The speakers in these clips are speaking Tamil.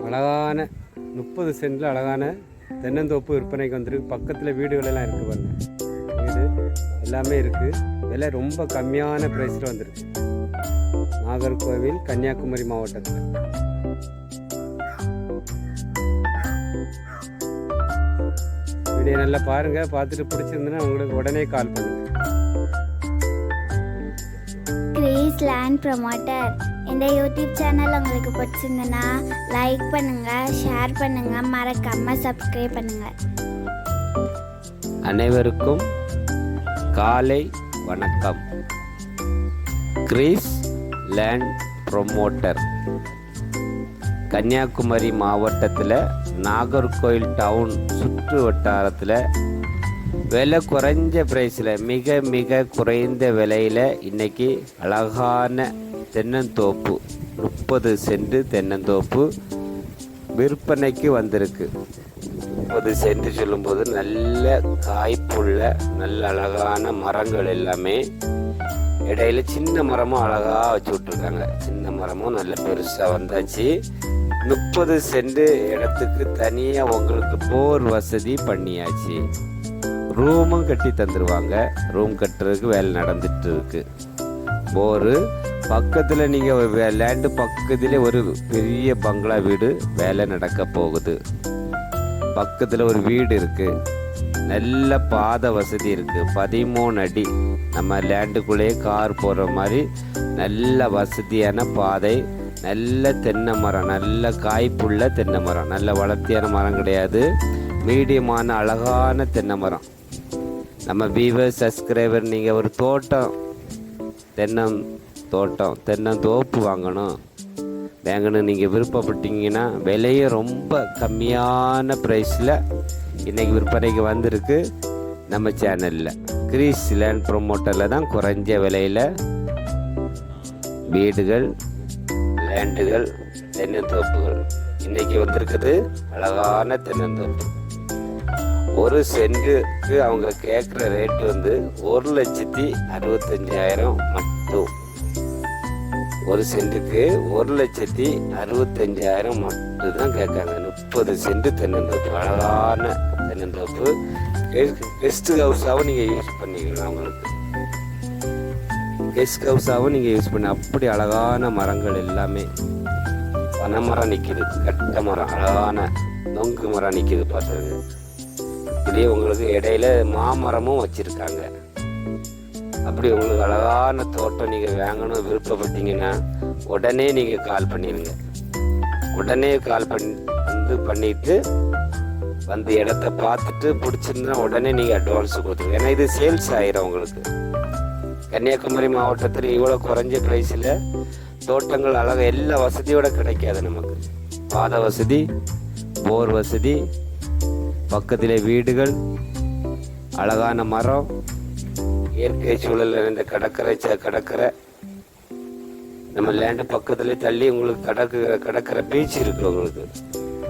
அழகான 30 சென்டில் அழகான தென்னந்தோப்பு விற்பனைக்கு வந்துருக்கு. பக்கத்தில் வீடுகள் எல்லாம் இருக்குது பாருங்க. வீடு எல்லாமே இருக்குது. விலை ரொம்ப கம்மியான ப்ரைஸில் வந்துருக்கு. நாகர்கோவில், கன்னியாகுமரி மாவட்டத்தில். வீடியோ நல்லா பாருங்கள். பார்த்துட்டு பிடிச்சிருந்துன்னா உங்களுக்கு உடனே கால் பண்ணுங்கள். கிரீஸ் லேண்ட் ப்ரொமோட்டர் இந்த யூடியூப் சேனல் உங்களுக்கு பிடிச்சிருந்துன்னா லைக் பண்ணுங்கள், ஷேர் பண்ணுங்கள், மறக்காமல் சப்ஸ்கிரைப் பண்ணுங்கள். அனைவருக்கும் காலை வணக்கம். கிரீஸ் லேண்ட் ப்ரொமோட்டர் கன்னியாகுமரி மாவட்டத்தில் நாகர்கோவில் டவுன் சுற்று வட்டாரத்தில் விலை குறைஞ்ச ப்ரைஸில் மிக மிக குறைந்த விலையில் இன்றைக்கி அழகான தென்னந்தோப்பு 30 சென்ட் தென்னந்தோப்பு விற்பனைக்கு வந்திருக்கு. 30 சென்ட் சொல்லும்போது நல்ல காய்ப்புள்ள நல்ல அழகான மரங்கள் எல்லாமே. இடையில சின்ன மரமும் அழகாக வச்சு விட்ருக்காங்க. சின்ன மரமும் நல்ல பெருசாக வந்தாச்சு. 30 சென்ட் இடத்துக்கு தனியாக உங்களுக்கு போர் வசதி பண்ணியாச்சு. ரூமும் கட்டி தந்துடுவாங்க. ரூம் கட்டுறதுக்கு வேலை நடந்துட்டு இருக்கு. போரு பக்கத்தில் நீங்கள் லேண்டு பக்கத்தில் ஒரு பெரிய பங்களா வீடு வேலை நடக்க போகுது. பக்கத்தில் ஒரு வீடு இருக்குது. நல்ல பாதை வசதி இருக்குது. 13 அடி நம்ம லேண்டுக்குள்ளேயே கார் போகிற மாதிரி நல்ல வசதியான பாதை. நல்ல தென்னை மரம், நல்ல காய்ப்புள்ள தென்னை மரம். நல்ல வளர்த்தியான மரம் கிடையாது, மீடியமான அழகான தென்னை மரம். நம்ம வியூவர் சப்ஸ்கிரைபர் நீங்கள் ஒரு தோட்டம் தென்னந்தோப்பு வாங்கணும் நீங்கள் விருப்பப்பட்டீங்கன்னா விலையும் ரொம்ப கம்மியான ப்ரைஸில் இன்றைக்கி விற்பனைக்கு வந்திருக்கு. நம்ம சேனலில் கிரீஸ் லேண்ட் ப்ரொமோட்டரில் தான் குறைஞ்ச விலையில் வீடுகள், லேண்டுகள், தென்னந்தோப்புகள் இன்றைக்கி வந்திருக்குது. அழகான தென்னந்தோப்பு. ஒரு சென்ட்டுக்கு அவங்க கேட்குற ரேட்டு வந்து 1,65,000 மட்டும். ஒரு சென்ட்டுக்கு 1,65,000 மட்டும் தான் கேட்காங்க. 30 சென்ட் தென்னந்தோப்பு, அழகான தென்னந்தோப்பு. கெஸ்ட் ஹவுஸாகவும் நீங்கள் யூஸ் பண்ணிக்கலாம். அவங்களுக்கு கெஸ்ட் ஹவுஸாகவும் நீங்கள் யூஸ் பண்ணி அப்படி அழகான மரங்கள் எல்லாமே. பனைமரம் நிற்கிது, கட்ட மரம், அழகான நொங்கு மரம் நிற்கிது பார்த்துருங்க. இதுலேயே உங்களுக்கு இடையில மாமரமும் வச்சுருக்காங்க. அப்படி உங்களுக்கு அழகான தோட்டம் நீங்கள் வாங்கணும் விருப்பப்பட்டீங்கன்னா உடனே நீங்கள் கால் பண்ணிடுங்க. உடனே கால் பண்ணிட்டு வந்து இடத்த பார்த்துட்டு பிடிச்சிருந்தா உடனே நீங்கள் அட்வான்ஸ் கொடுத்துருங்க. ஏன்னா இது சேல்ஸ் ஆயிரும் உங்களுக்கு. கன்னியாகுமரி மாவட்டத்தில் இவ்வளோ குறைஞ்ச ப்ரைஸில் தோட்டங்கள் அழகாக எல்லா வசதியோடு கிடைக்காது நமக்கு. பாதை வசதி, போர் வசதி, பக்கத்திலே வீடுகள், அழகான மரம், இயற்கை சூழல் நிறைந்த கடற்கரை. நம்ம லேண்டு பக்கத்துல தள்ளி உங்களுக்கு கடற்கரை பீச் இருக்கு. உங்களுக்கு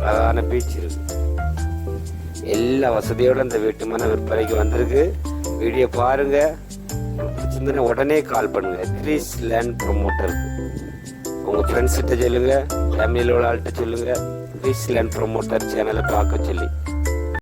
அழகான பீச் இருக்கு. எல்லா வசதியோட இந்த வீட்டு மன விற்பனைக்கு வந்திருக்கு. வீடியோ பாருங்க. பிடிச்சிருந்தா உடனே கால் பண்ணுங்க. கிரீஸ் லேண்ட் ப்ரொமோட்டருக்கு உங்க ஃப்ரெண்ட்ஸ் கிட்ட சொல்லுங்க, ஃபேமிலியில் உள்ள ஆள்கிட்ட சொல்லுங்க. கிரீஸ் லேண்ட் ப்ரொமோட்டர் சேனலை பார்க்க சொல்லி.